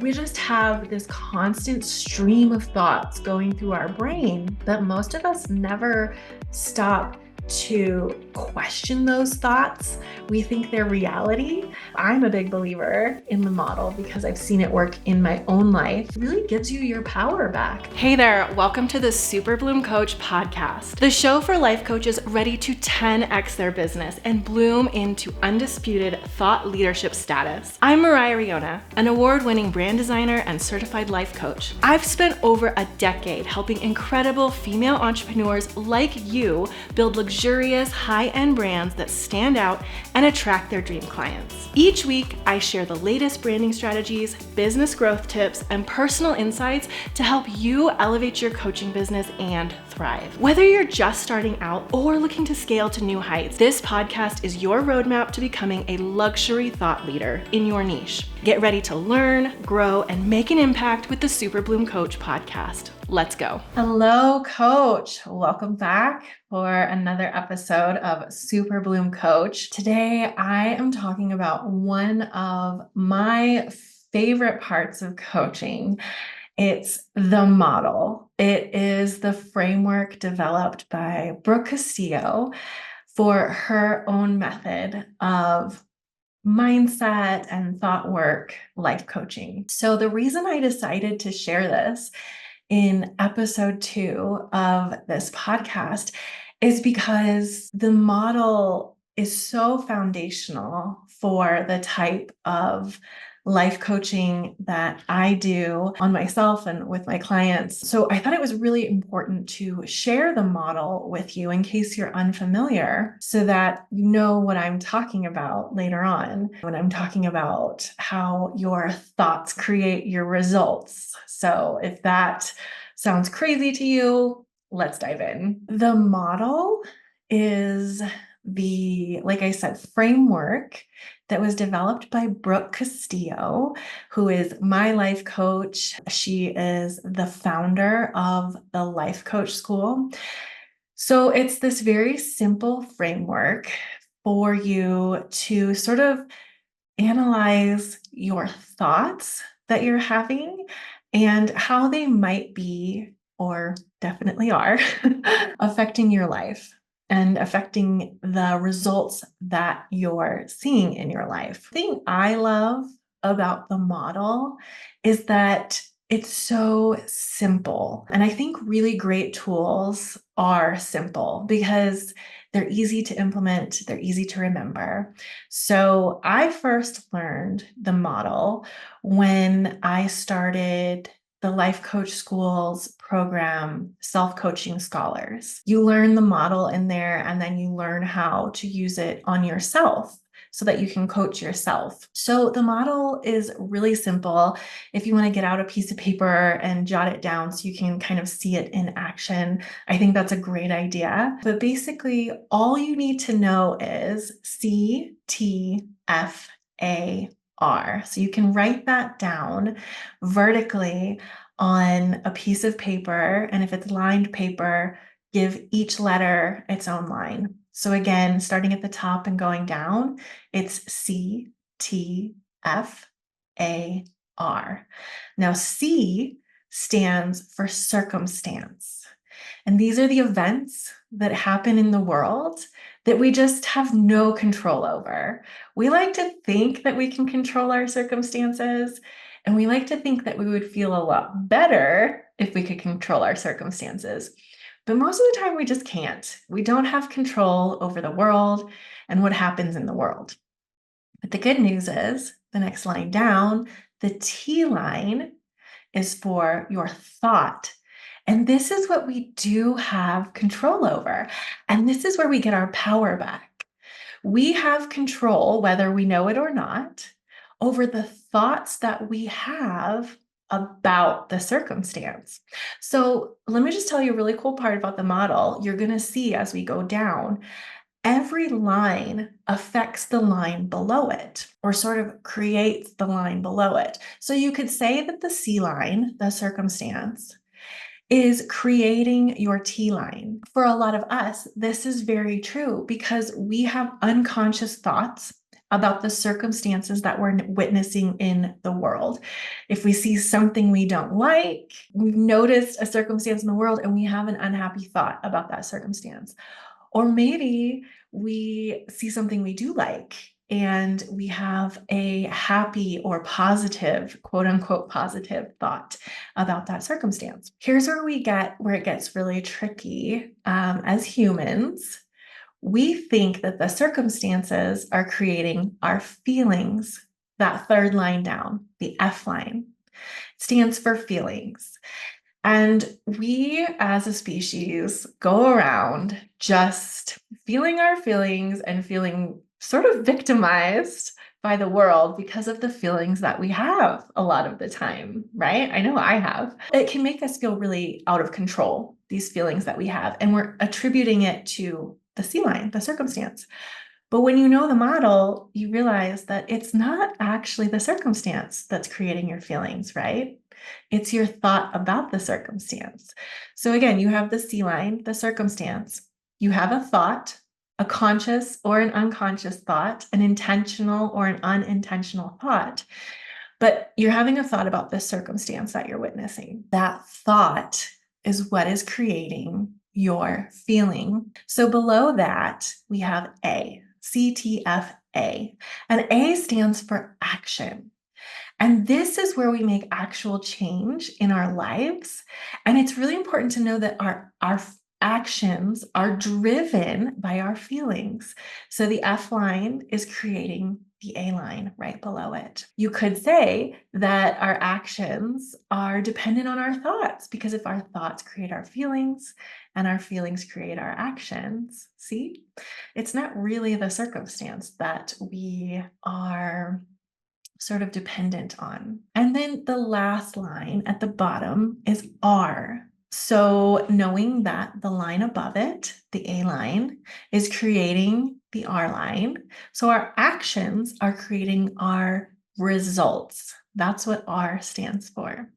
we just have this constant stream of thoughts going through our brain that most of us never stop to question those thoughts. We think they're reality. I'm a big believer in the model because I've seen it work in my own life. It really gives you your power back. Hey there, welcome to the Super Bloom Coach podcast, the show for life coaches ready to 10x their business and bloom into undisputed thought leadership status. I'm Moriah Riona, an award-winning brand designer and certified life coach. I've spent over a decade helping incredible female entrepreneurs like you build luxurious, high-end brands that stand out and attract their dream clients. Each week, I share the latest branding strategies, business growth tips, and personal insights to help you elevate your coaching business and thrive. Whether you're just starting out or looking to scale to new heights, this podcast is your roadmap to becoming a luxury thought leader in your niche. Get ready to learn, grow, and make an impact with the Super Bloom Coach podcast. Let's go. Hello, Coach. Welcome back for another episode of Super Bloom Coach. Today, I am talking about one of my favorite parts of coaching. It's the model. It is the framework developed by Brooke Castillo for her own method of mindset and thought work life coaching. So the reason I decided to share this in episode 2 of this podcast is because the model is so foundational for the type of life coaching that I do on myself and with my clients. So I thought it was really important to share the model with you in case you're unfamiliar so that you know what I'm talking about later on when I'm talking about how your thoughts create your results. So if that sounds crazy to you, let's dive in. The model is like I said, framework that was developed by Brooke Castillo, who is my life coach. She is the founder of the Life Coach School. So it's this very simple framework for you to sort of analyze your thoughts that you're having and how they might be, or definitely are, affecting your life and affecting the results that you're seeing in your life. The thing I love about the model is that it's so simple. And I think really great tools are simple because they're easy to implement, they're easy to remember. So I first learned the model when I started the Life Coach School's program, Self-Coaching Scholars. You learn the model in there, and then you learn how to use it on yourself so that you can coach yourself. So the model is really simple. If you want to get out a piece of paper and jot it down so you can kind of see it in action, I think that's a great idea. But basically, all you need to know is CTFAR. So you can write that down vertically on a piece of paper. And if it's lined paper, give each letter its own line. So again, starting at the top and going down, it's CTFAR. Now, C stands for circumstance. And these are the events that happen in the world that we just have no control over. We like to think that we can control our circumstances, and we like to think that we would feel a lot better if we could control our circumstances. But most of the time, we just can't. We don't have control over the world and what happens in the world. But the good news is, the next line down, the T line is for your thought. And this is what we do have control over. And this is where we get our power back. We have control, whether we know it or not, over the thoughts that we have about the circumstance. So let me just tell you a really cool part about the model. You're going to see as we go down, every line affects the line below it, or sort of creates the line below it. So you could say that the C line, the circumstance, is creating your T line. For a lot of us, this is very true because we have unconscious thoughts about the circumstances that we're witnessing in the world. If we see something we don't like, we've noticed a circumstance in the world and we have an unhappy thought about that circumstance. Or maybe we see something we do like and we have a happy or positive, quote unquote, positive thought about that circumstance. Here's where it gets really tricky. As humans, we think that the circumstances are creating our feelings. That third line down, the F line, stands for feelings. And we as a species go around just feeling our feelings and feeling sort of victimized by the world because of the feelings that we have a lot of the time, right? I know I have. It can make us feel really out of control, these feelings that we have, and we're attributing it to the C line, the circumstance. But when you know the model, you realize that it's not actually the circumstance that's creating your feelings, right? It's your thought about the circumstance. So again, you have the C line, the circumstance. You have a thought, a conscious or an unconscious thought, an intentional or an unintentional thought. But you're having a thought about this circumstance that you're witnessing. That thought is what is creating your feeling. So below that, we have A, CTFA. And A stands for action. And this is where we make actual change in our lives. And it's really important to know that our actions are driven by our feelings. So the F line is creating the A line right below it. You could say that our actions are dependent on our thoughts, because if our thoughts create our feelings and our feelings create our actions, see, it's not really the circumstance that we are sort of dependent on. And then the last line at the bottom is R. So knowing that the line above it, the A line, is creating the R line. So our actions are creating our results. That's what R stands for.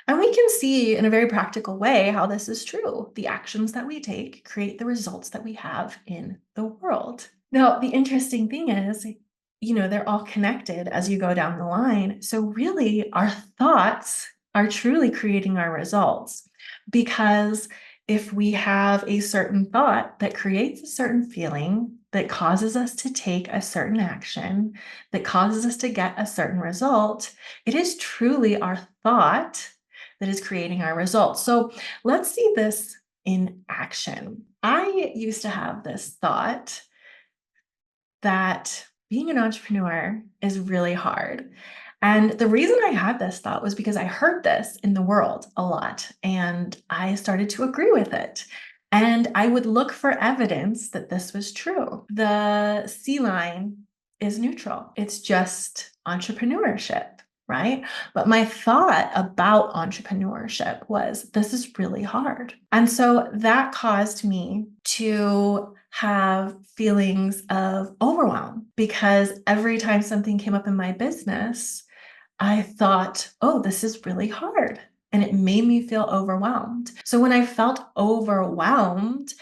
And we can see in a very practical way how this is true. The actions that we take create the results that we have in the world. Now, the interesting thing is, they're all connected as you go down the line. So really, our thoughts are truly creating our results, because if we have a certain thought that creates a certain feeling, that causes us to take a certain action, that causes us to get a certain result, it is truly our thought that is creating our results. So let's see this in action. I used to have this thought that being an entrepreneur is really hard. And the reason I had this thought was because I heard this in the world a lot, and I started to agree with it. And I would look for evidence that this was true. The C line is neutral. It's just entrepreneurship, right? But my thought about entrepreneurship was, this is really hard. And so that caused me to have feelings of overwhelm, because every time something came up in my business, I thought, oh, this is really hard. And it made me feel overwhelmed. So when I felt overwhelmed,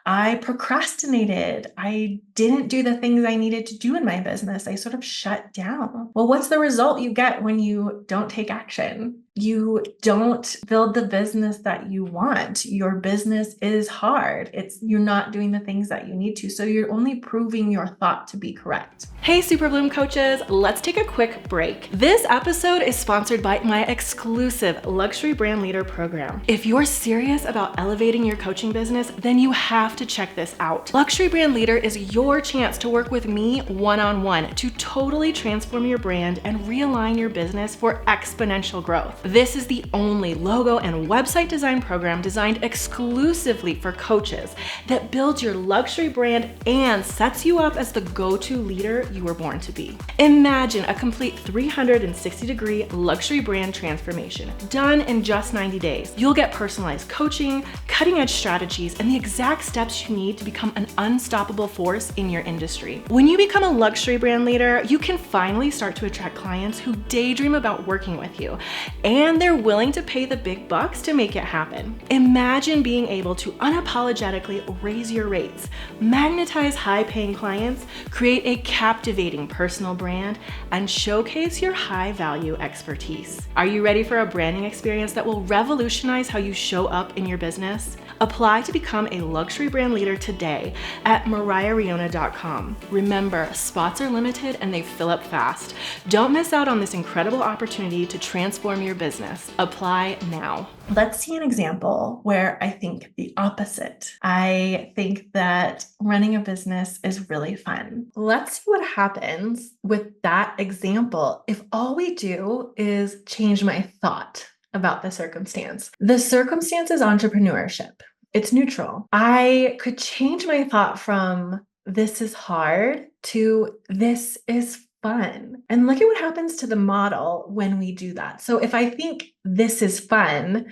I procrastinated. I didn't do the things I needed to do in my business. I sort of shut down. Well, what's the result you get when you don't take action? You don't build the business that you want. Your business is hard. You're not doing the things that you need to. So you're only proving your thought to be correct. Hey, Super Bloom coaches, let's take a quick break. This episode is sponsored by my exclusive Luxury Brand Leader program. If you're serious about elevating your coaching business, then you have to check this out. Luxury Brand Leader is your chance to work with me one-on-one to totally transform your brand and realign your business for exponential growth. This is the only logo and website design program designed exclusively for coaches that builds your luxury brand and sets you up as the go-to leader you were born to be. Imagine a complete 360-degree luxury brand transformation done in just 90 days. You'll get personalized coaching, cutting-edge strategies, and the exact steps steps you need to become an unstoppable force in your industry. When you become a luxury brand leader, you can finally start to attract clients who daydream about working with you, and they're willing to pay the big bucks to make it happen. Imagine being able to unapologetically raise your rates, magnetize high-paying clients, create a captivating personal brand, and showcase your high-value expertise. Are you ready for a branding experience that will revolutionize how you show up in your business? Apply to become a luxury brand leader today at MoriahRiona.com. Remember, spots are limited and they fill up fast. Don't miss out on this incredible opportunity to transform your business. Apply now. Let's see an example where I think the opposite. I think that running a business is really fun. Let's see what happens with that example if all we do is change my thought about the circumstance. The circumstance is entrepreneurship. It's neutral. I could change my thought from this is hard to this is fun. And look at what happens to the model when we do that. So if I think this is fun,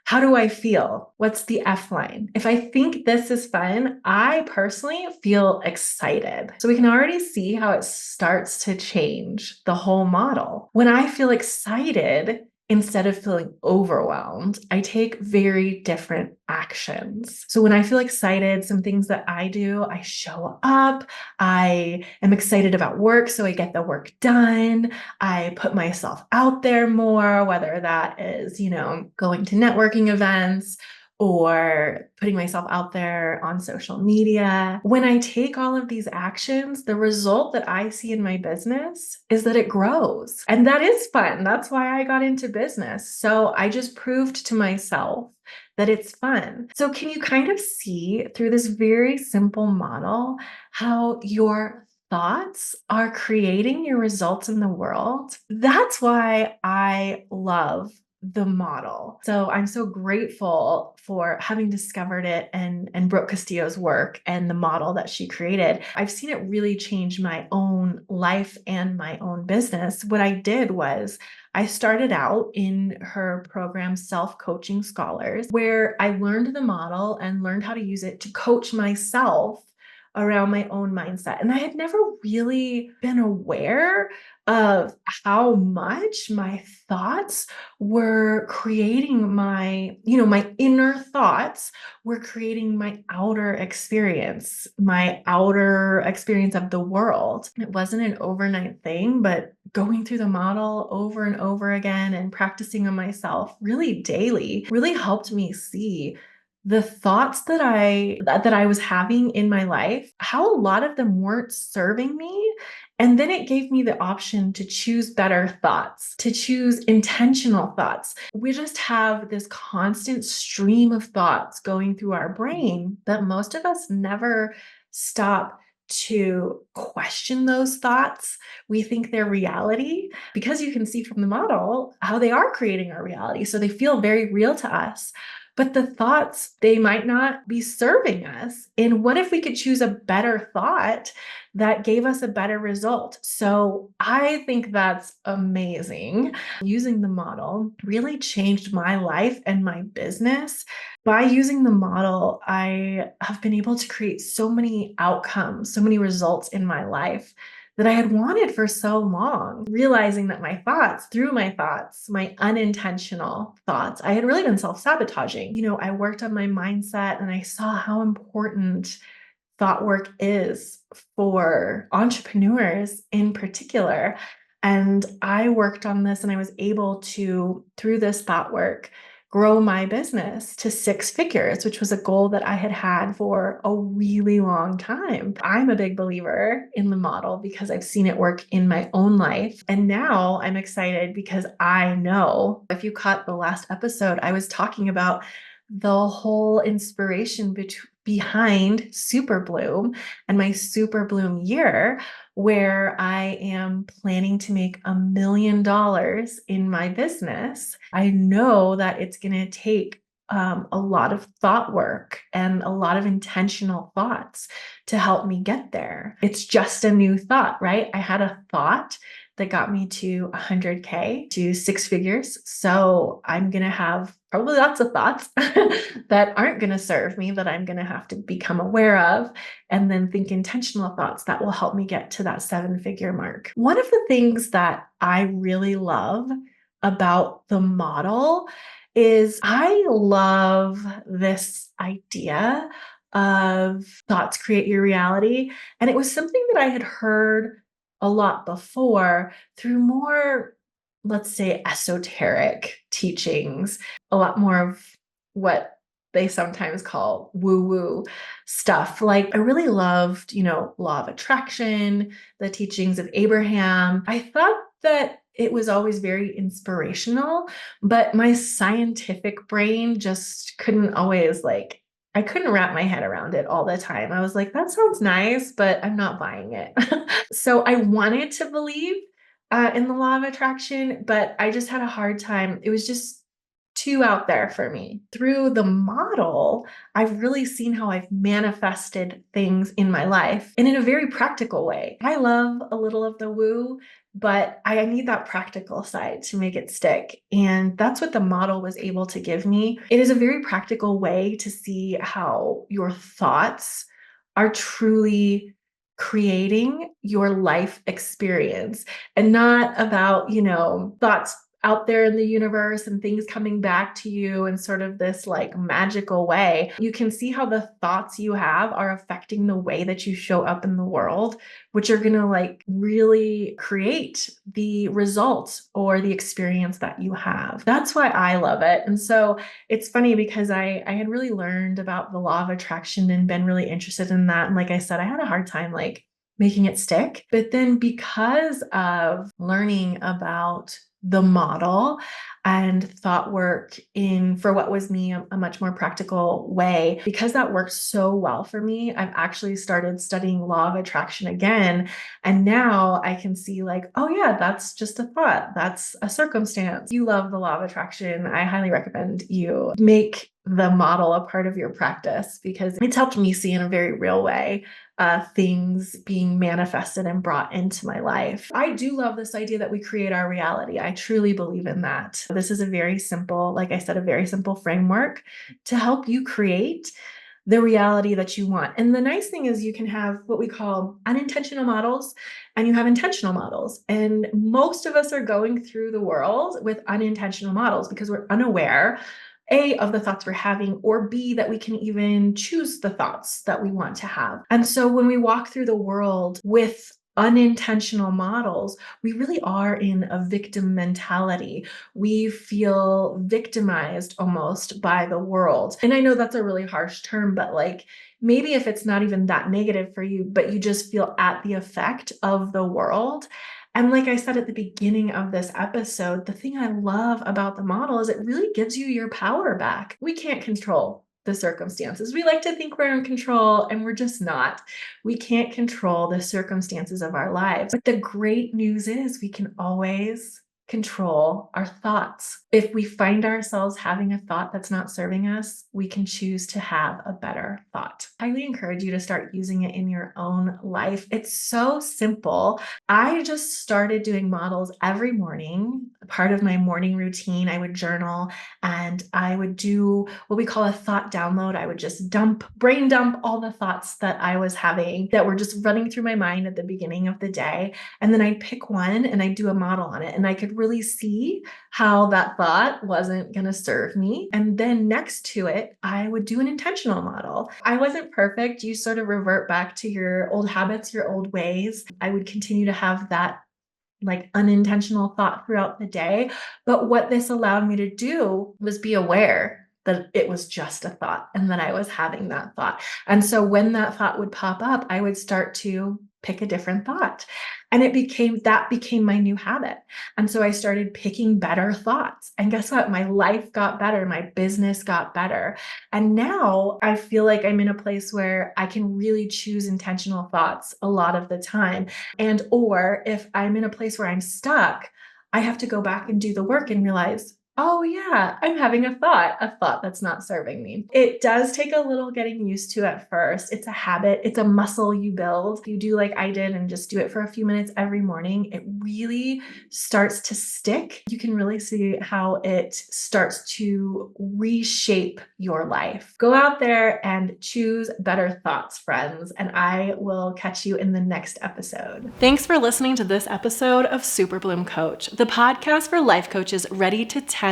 how do I feel? What's the F line? If I think this is fun, I personally feel excited. So we can already see how it starts to change the whole model. When I feel excited, instead of feeling overwhelmed, I take very different actions. So when I feel excited, some things that I do, I show up, I am excited about work, so I get the work done. I put myself out there more, whether that is, going to networking events or putting myself out there on social media. When I take all of these actions, the result that I see in my business is that it grows. And that is fun. That's why I got into business. So I just proved to myself that it's fun. So can you kind of see through this very simple model how your thoughts are creating your results in the world? That's why I love the model. So I'm so grateful for having discovered it and Brooke Castillo's work and the model that she created. I've seen it really change my own life and my own business. What I did was I started out in her program, Self-Coaching Scholars, where I learned the model and learned how to use it to coach myself around my own mindset. And I had never really been aware of how much my thoughts were creating my inner thoughts were creating my outer experience of the world. It wasn't an overnight thing, but going through the model over and over again and practicing on myself really daily really helped me see the thoughts that I was having in my life, how a lot of them weren't serving me. And then it gave me the option to choose better thoughts, to choose intentional thoughts. We just have this constant stream of thoughts going through our brain that most of us never stop to question those thoughts. We think they're reality because you can see from the model how they are creating our reality. So they feel very real to us. But the thoughts, they might not be serving us. And what if we could choose a better thought that gave us a better result? So I think that's amazing. Using the model really changed my life and my business. By using the model, I have been able to create so many outcomes, so many results in my life that I had wanted for so long, realizing that my thoughts, my unintentional thoughts, I had really been self-sabotaging. I worked on my mindset and I saw how important thought work is for entrepreneurs in particular. And I worked on this and I was able to, through this thought work, grow my business to 6 figures, which was a goal that I had had for a really long time. I'm a big believer in the model because I've seen it work in my own life. And now I'm excited because I know, if you caught the last episode, I was talking about the whole inspiration behind Super Bloom and my Super Bloom year, where I am planning to make $1 million in my business. I know that it's going to take a lot of thought work and a lot of intentional thoughts to help me get there. It's just a new thought, right? I had a thought that got me to 100K, to six figures. So I'm going to have probably lots of thoughts that aren't going to serve me, that I'm going to have to become aware of, and then think intentional thoughts that will help me get to that seven-figure mark. One of the things that I really love about the model is I love this idea of thoughts create your reality. And it was something that I had heard a lot before through more, let's say, esoteric teachings, a lot more of what they sometimes call woo-woo stuff. Like I really loved, law of attraction, the teachings of Abraham. I thought that it was always very inspirational, but my scientific brain just couldn't always I couldn't wrap my head around it all the time. I was like, that sounds nice, but I'm not buying it. So I wanted to believe in the law of attraction, but I just had a hard time. It was just too out there for me. Through the model, I've really seen how I've manifested things in my life and in a very practical way. I love a little of the woo, but I need that practical side to make it stick. And that's what the model was able to give me. It is a very practical way to see how your thoughts are truly creating your life experience, and not about, thoughts out there in the universe and things coming back to you in sort of this magical way. You can see how the thoughts you have are affecting the way that you show up in the world, which are going to really create the results or the experience that you have. That's why I love it. And so it's funny because I had really learned about the law of attraction and been really interested in that. And like I said, I had a hard time making it stick. But then because of learning about the model and thought work in for what was me a much more practical way, because that worked so well for me, I've actually started studying law of attraction again. And now I can see oh yeah, that's just a thought. That's a circumstance. You love the law of attraction. I highly recommend you make the model a part of your practice because it's helped me see in a very real way things being manifested and brought into my life. I do love this idea that we create our reality. I truly believe in that. This is a very simple, like I said, a very simple framework to help you create the reality that you want. And the nice thing is you can have what we call unintentional models and you have intentional models. And most of us are going through the world with unintentional models because we're unaware A, of the thoughts we're having, or B, that we can even choose the thoughts that we want to have. And so when we walk through the world with unintentional models, we really are in a victim mentality. We feel victimized almost by the world. And I know that's a really harsh term, but maybe if it's not even that negative for you, but you just feel at the effect of the world. And like I said at the beginning of this episode, the thing I love about the model is it really gives you your power back. We can't control the circumstances. We like to think we're in control and we're just not. We can't control the circumstances of our lives. But the great news is we can always control our thoughts. If we find ourselves having a thought that's not serving us, we can choose to have a better thought. I highly encourage you to start using it in your own life. It's so simple. I just started doing models every morning. Part of my morning routine, I would journal and I would do what we call a thought download. I would just brain dump all the thoughts that I was having that were just running through my mind at the beginning of the day. And then I'd pick one and I'd do a model on it. And I could really see how that thought wasn't going to serve me. And then next to it, I would do an intentional model. I wasn't perfect. You sort of revert back to your old habits, your old ways. I would continue to have that unintentional thought throughout the day. But what this allowed me to do was be aware that it was just a thought and that I was having that thought. And so when that thought would pop up, I would start to pick a different thought. And that became my new habit. And so I started picking better thoughts. And guess what? My life got better. My business got better. And now I feel like I'm in a place where I can really choose intentional thoughts a lot of the time. Or if I'm in a place where I'm stuck, I have to go back and do the work and realize, oh yeah, I'm having a thought that's not serving me. It does take a little getting used to at first. It's a habit, it's a muscle you build. You do like I did and just do it for a few minutes every morning. It really starts to stick. You can really see how it starts to reshape your life. Go out there and choose better thoughts, friends, and I will catch you in the next episode. Thanks for listening to this episode of Super Bloom Coach, the podcast for life coaches ready to 10x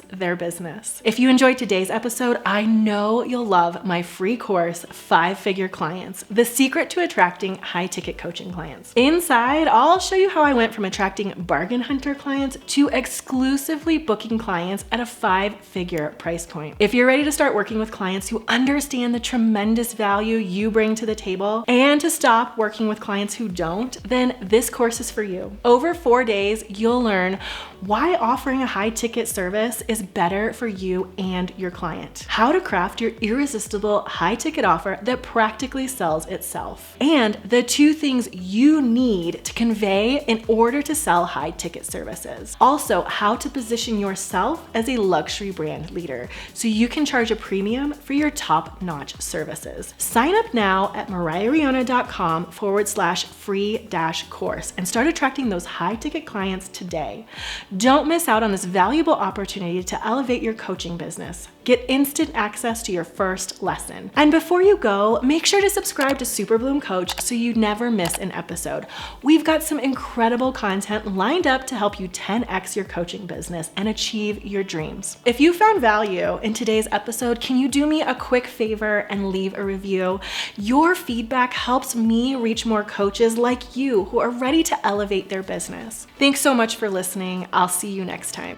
their business. If you enjoyed today's episode, I know you'll love my free course, 5-Figure Clients, the secret to attracting high-ticket coaching clients. Inside, I'll show you how I went from attracting bargain hunter clients to exclusively booking clients at a 5-figure price point. If you're ready to start working with clients who understand the tremendous value you bring to the table and to stop working with clients who don't, then this course is for you. Over 4 days, you'll learn why offering a high-ticket service is better for you and your client, how to craft your irresistible high-ticket offer that practically sells itself, and the 2 things you need to convey in order to sell high-ticket services. Also, how to position yourself as a luxury brand leader so you can charge a premium for your top-notch services. Sign up now at mariahriona.com/free-course and start attracting those high-ticket clients today. Don't miss out on this valuable opportunity to elevate your coaching business. Get instant access to your first lesson. And before you go, make sure to subscribe to Super Bloom Coach so you never miss an episode. We've got some incredible content lined up to help you 10x your coaching business and achieve your dreams. If you found value in today's episode, can you do me a quick favor and leave a review? Your feedback helps me reach more coaches like you who are ready to elevate their business. Thanks so much for listening. I'll see you next time.